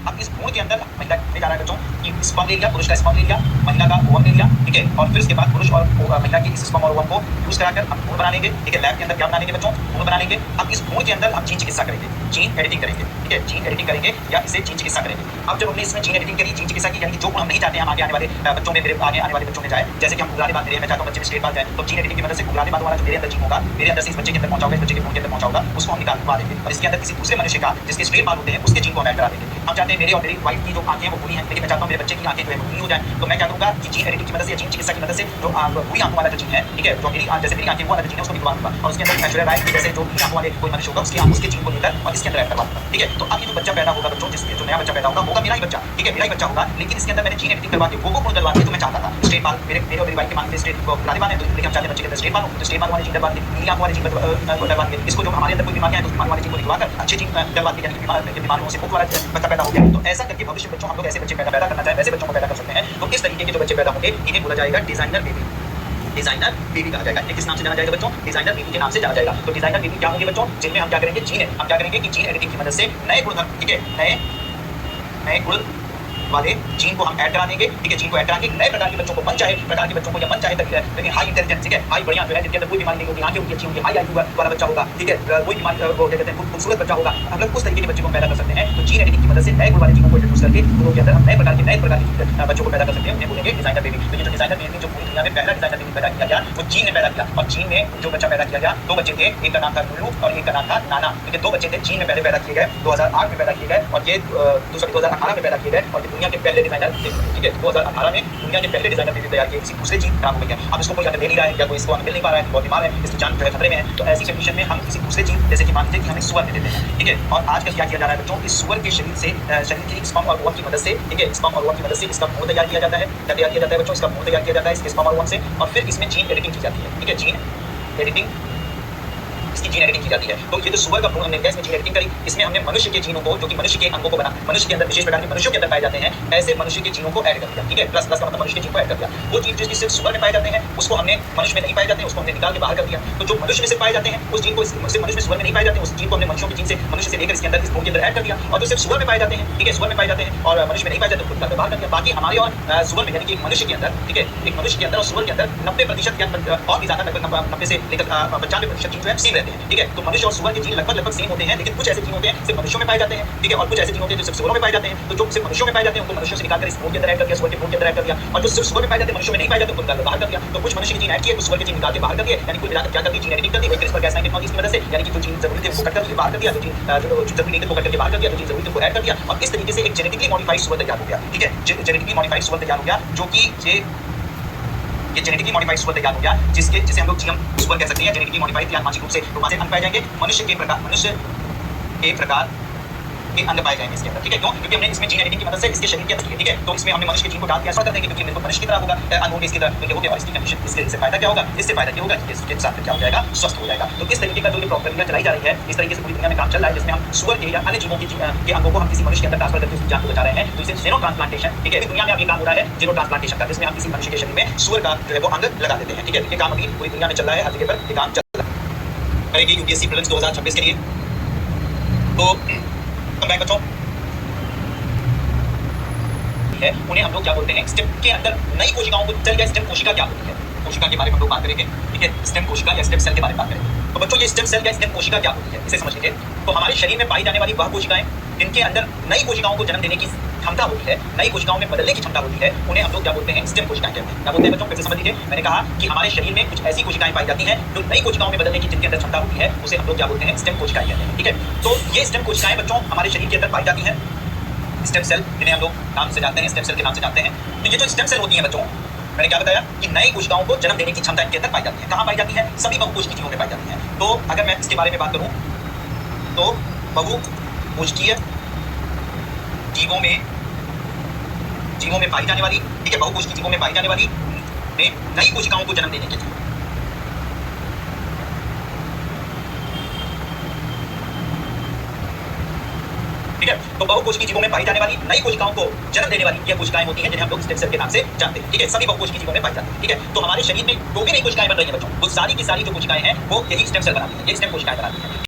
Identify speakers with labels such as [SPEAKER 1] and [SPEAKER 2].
[SPEAKER 1] अब इस भ्रूण के अंदर महिला में जा रहा है बच्चों कि स्पर्म एरिया, पुरुष का स्पर्म एरिया, महिला का ओवम एरिया, ठीक है। और फिर उसके बाद पुरुष और महिला के इस स्पर्म और ओवम को यूज कराकर हम भ्रूण बना लेंगे, ठीक है। लैब के अंदर क्या बना लेंगे बच्चों? भ्रूण बना लेंगे। अब इस भ्रूण के अंदर हम जीन चिकित्सा करेंगे, जीन एडिटिंग करेंगे, ठीक है। जीन एडिटिंग करेंगे या इसे जीन चिकित्सा करेंगे। अब जब हमने इसमें जीन एडिटिंग करी, जीन चिकित्सा की, यानी कि जो गुण हम नहीं चाहते हैं हम आगे आने वाले बच्चों में, मेरे आगे आने वाले बच्चों में जाए, जैसे कि हम उगराने बात दे रहे हैं, मैं चाहता हूं बच्चे में स्ट्रेट बाल जाए, तो जीन एडिटिंग की मदद से उगराने बाल वाला जो मेरे अंदर जीन होगा, मेरे अंदर से इस बच्चे के अंदर पहुंचा होगा, इस बच्चे के भ्रूण के अंदर पहुंचा होगा, उसको हम निकालवा देंगे और इसके अंदर किसी दूसरे मनुष्य का जिसके स्ट्रेट बाल होते हैं उसके जीन को हम ऐड करा देंगे। हम चाहते हैं मेरे और मेरी वाइफ की जो आंखें वो पूरी हैं, लेकिन मैं चाहता हूं मेरे बच्चे की आंखें जो है पूरी हो जाए, तो मैं क्या करूंगा कि जीन एडिटिंग की मदद से या जीन चिकित्सा की मदद से जो पूरी आंखों वाला जो जीन है, ठीक है, जो मेरी जैसे मेरी आंखें वो वाला जीन है उसको निकलवा दूंगा और उसके अंदर ऐश्वर्या राय जैसे जो आंखों वाले कोई मनुष्य होगा उसके जीन को लेकर और इसके अंदर ऐड करवा दूंगा, ठीक है। तो अब ये जो बच्चा पैदा होगा बच्चों, जिसके जो नया बच्चा पैदा होगा मेरा ही बच्चा, ठीक है, मेरा ही बच्चा होगा, लेकिन इसके अंदर मैंने जीन एडिटिंग करवा के वो गुण डलवा के तो मैं चाहता था स्ट्रेट बाल मेरे और मेरी वाइफ के मान में स्ट्रेट पुराने बाल है, तो लेकिन हम चाहते हैं बच्चे के अंदर स्ट्रेट बाल हो, तो स्ट्रेट बाल वाले जीन डलवा के, नीली आंखों वाले जीन डलवा के, इसको जो हमारे अंदर कोई बीमारियां है तो बीमारी वाले जीन को निकलवाकर अच्छे जीन डलवा के, यानी कि बीमारियों से मुक्त वाला बच्चा पैदा हो गया। तो ऐसा करके भविष्य बच्चों हम लोग ऐसे बच्चे पैदा करना चाहे वैसे बच्चों को पैदा कर सकते हैं। तो इस तरीके के जो बच्चे पैदा होंगे इन्हें बोला जाएगा डिजाइनर बेबी। डिजाइनर बेबी कहा जाएगा। किस नाम से जाना जाएगा बच्चों? डिजाइनर बेबी के नाम से जाना जाएगा। तो डिजाइनर बेबी क्या होंगे बच्चों? जिनमें हम क्या करेंगे? हम क्या करेंगे कि जीन एडिटिंग की मदद से नए गुण, ठीक है, नए गुण वाले जीन को हम ऐड करा देंगे, ठीक है। जीन को ऐड करा के नए प्रकार के बच्चों को मन चाहे प्रकार के बच्चों को या मन चाहे लेकिन हाई इंटेलिजेंस, ठीक है, हाई बढ़िया जो है जिनके अंदर कोई बीमारी नहीं होगी, आंखें उनकी अच्छी होंगी, हाई आईक्यू वाला बच्चा होगा, ठीक है, कोई बीमारी वो क्या कहते हैं खूबसूरत बच्चा होगा। हम लोग उस तरीके के बच्चे को पैदा कर सकते हैं। तो जीन एडिटिंग की मदद से नए गुण वाले जीनों को इंट्रोड्यूस करके उनके अंदर हम नए प्रकार के बच्चों को पैदा कर सकते हैं। उन्हें बोलेंगे डिजाइनर बेबी। तो ये जो डिजाइनर बेबी जो पूरी दुनिया में पहला डिजाइनर बेबी पैदा किया गया वो जीन ने पैदा किया, और जीन में जो बच्चा पैदा किया गया दो बच्चे थे, एक का नाम था लुल्लू और एक का नाम था नाना। ये दो बच्चे थे, जीन में पहले पैदा किए गए, 2008 में पैदा किए गए, और ये 2018 में पैदा किए गए, और ये दुनिया के पहले डिजाइनर, ठीक है, 2018 में दुनिया के पहले डिजाइनर बेबी तैयार किए। किसी दूसरे जीन खराब हो गया, अब इसको कोई अगर ले नहीं रहा है या कोई इसको मिल नहीं पा रहा है, बहुत बीमार है, इसकी जान जो है खतरे में है, तो ऐसी कंडीशन में हम किसी दूसरे जीन जैसे कि मान लीजिए कि हम सुअर में देते हैं, ठीक है। और आज का क्या किया जा रहा है बच्चों? इस सुअर के शरीर से शरीर की स्पर्म और ओवम की मदद से, ठीक है, स्पर्म और ओवम की मदद से इसका भ्रूण तैयार किया जाता है। क्या तैयार किया जाता है बच्चों? इसका भ्रूण तैयार किया जाता है इसके स्पर्म और ओवम से, और फिर इसमें जीन एडिटिंग की जाती है, ठीक है, जीन एडिटिंग, इसकी जीन एडिटिंग की जाती है। तो ये जो सुअर का भ्रूण हमने इसमें जीन एडिटिंग करी, इसमें हमने मनुष्य के जीनों को, जो कि मनुष्य के अंगों को बना, मनुष्य के अंदर विशेष प्रकार के मनुष्यों के अंदर पाए जाते हैं, ऐसे मनुष्य के जीनों को ऐड कर दिया, ठीक है, प्लस का मतलब मनुष्य के जीन को ऐड कर दिया। वो जीन जो सिर्फ सुअर में पाए जाते हैं उसको हमने मनुष्य में नहीं पाए जाते हैं, उसको हमने निकाल के बाहर कर दिया। तो जो मनुष्य में से पाए जाते हैं उस जीन को मनुष्य में सुअर में नहीं पाए जाते हैं, उस जीन को हमने मनुष्यों के जीन से मनुष्य से लेकर इसके अंदर इस भ्रूण के अंदर ऐड कर दिया। और जो सिर्फ सुअर में पाए जाते हैं, ठीक है, सुअर में पाए जाते हैं और मनुष्य में नहीं पाए जाते, खुद का बाहर कर दिया। बाकी हमारे और सुअर में, यानी कि एक मनुष्य के अंदर, ठीक है, एक मनुष्य के अंदर और सुअर के अंदर 90% या और भी ज्यादा, लगभग 90 से लेकर 95% जीन जो है सेम रहते हैं, ठीक है। तो मनुष्य और सुअर के जीन लगभग सेम होते हैं, लेकिन कुछ ऐसे जीन होते हैं सिर्फ मनुष्यों में पाए जाते हैं, ठीक है, और कुछ ऐसे जीन होते हैं जो सिर्फ सुअरों में पाए जाते हैं। तो जो सिर्फ मनुष्यों में पाए जाते हैं उनको मनुष्यों से निकालकर इस भ्रूण के अंदर ऐड कर दिया, सुअर के भ्रूण के अंदर ऐड कर दिया, और जो सिर्फ सुअर में पाए जाते हैं मनुष्यों में नहीं पाए जाते उनको निकाल बाहर कर दिया। तो कुछ मनुष्य के जीन ऐड किए, कुछ सुअर के जीन निकाल के बाहर कर दिए, यानी कुल मिलाकर क्या कर दी? जीन एडिटिंग कर दी एक CRISPR-Cas9 टेक्नोलॉजी की मदद से, यानी कि जो जीन जरूरी थे उसको कट कर बाहर कर दिया, जो जरूरी नहीं थे वो कट करके बाहर कर दिया, जो जीन जरूरी थे वो ऐड कर दिया, और इस तरीके से एक जेनेटिकली मॉडिफाइड सुअर तैयार हो गया, ठीक है, जेनेटिकली मॉडिफाइड सुअर तैयार हो गया, जो कि ये जेनेटिकली मॉडिफाइड सुअर तैयार हो गया, जिसे हम लोग जीएम सुअर कह सकते हैं। जेनेटिकली मॉडिफाइड या आनुवंशिक रूप से तो वहां से अंग पाए जाएंगे, मनुष्य के प्रकार के अंग पाए जाएंगे इसके अंदर, ठीक है। क्यों? क्योंकि हमने इसमें जीन एडिटिंग की मदद से इसके शरीर के अंदर, ठीक है, तो इसमें हमने मनुष्य के जीन को डाल दिया, कर देंगे, क्योंकि मेरे को मनुष्य की तरह होगा, अंग होंगे इसकी तरह, तो ये हो गया। और इसकी कंडीशन, इससे फायदा क्या होगा? इससे फायदा ये होगा कि इसके साथ क्या हो जाएगा? स्वस्थ हो जाएगा। तो इस तरीके का जो ये प्रक्रिया चलाई जा रही है, इस तरीके से पूरी दुनिया में काम चल रहा है, जिसमें हम सुअर के या अन्य जीवों के अंगों को हम किसी मनुष्य के अंदर ट्रांसफर करके उसकी जान को बचा रहे हैं। तो इसे जेनो ट्रांसप्लांटेशन, ठीक है, दुनिया में अब ये काम हो रहा है जेनो ट्रांसप्लांटेशन का, जिसमें हम किसी मनुष्य के शरीर में सुअर का जो है वो अंग लगा देते हैं, ठीक है। ये काम अभी पूरी दुनिया में चल रहा है, हर जगह पर ये काम चल रहा है। करेगी यूपीएससी प्रीलिम्स 2026 के लिए। तो बच्चों है उन्हें हम लोग क्या बोलते हैं? स्टेम के अंदर नई कोशिकाओं को चल गया। स्टेम कोशिका क्या होती है? कोशिका के बारे में हम लोग बात करेंगे, ठीक है, स्टेम कोशिका या स्टेम सेल के बारे में बात करेंगे। तो बच्चों ये स्टेम सेल या स्टेम कोशिका क्या होती है इसे समझ लीजिए। तो हमारे शरीर में पाई जाने वाली वह कोशिकाएं जिनके अंदर नई कोशिकाओं को जन्म देने की क्षमता होती है, नई कोशिकाओं में बदलने की क्षमता होती है, उन्हें हम लोग क्या बोलते हैं? स्टेम कोशिकाएं कहते हैं। क्या बोलते हैं बच्चों? फिर से समझ लीजिए, मैंने कहा कि हमारे शरीर में कुछ ऐसी कोशिकाएं पाई जाती हैं जो नई कोशिकाओं में बदलने की जिनके अंदर क्षमता होती है, उसे हम लोग क्या बोलते हैं? स्टेम कोशिकाएं कहते हैं, ठीक है। तो ये स्टेम कोशिकाएं बच्चों हमारे शरीर के अंदर पाई जाती हैं, स्टेम सेल, जिन्हें हम लोग नाम से जानते हैं, स्टेम सेल के नाम से जानते हैं। तो ये जो स्टेम सेल होती हैं बच्चों, मैंने क्या बताया कि नई कोशिकाओं को जन्म देने की क्षमता इनके अंदर पाई जाती है। कहाँ पाई जाती है? सभी बहुकोशिकीय जीवों में पाई जाती है। तो अगर मैं इसके बारे में बात करूं तो बहुकोशिकीय जीवों में पाई जाने वाली, ठीक है, बहुकोशिकीय जीवों में पाई जाने वाली नई कोशिकाओं को जन्म देने के लिए, ठीक है। तो बहुकोशिकीय जीवों में पाई जाने वाली नई कोशिकाओं को जन्म देने वाली ये कोशिकाएं होती हैं जिन्हें हम लोग स्टेम सेल के नाम से जानते हैं, ठीक है। सभी बहुकोशिकीय जीवों में पाई जाती हैं, ठीक है। तो हमारे शरीर में जो भी नई कोशिकाएं बन रही हैं बच्चों, वो सारी की सारी जो कोशिकाएं हैं वो यही स्टेम सेल बनाती हैं, ये स्टेम कोशिकाएं बनाती हैं।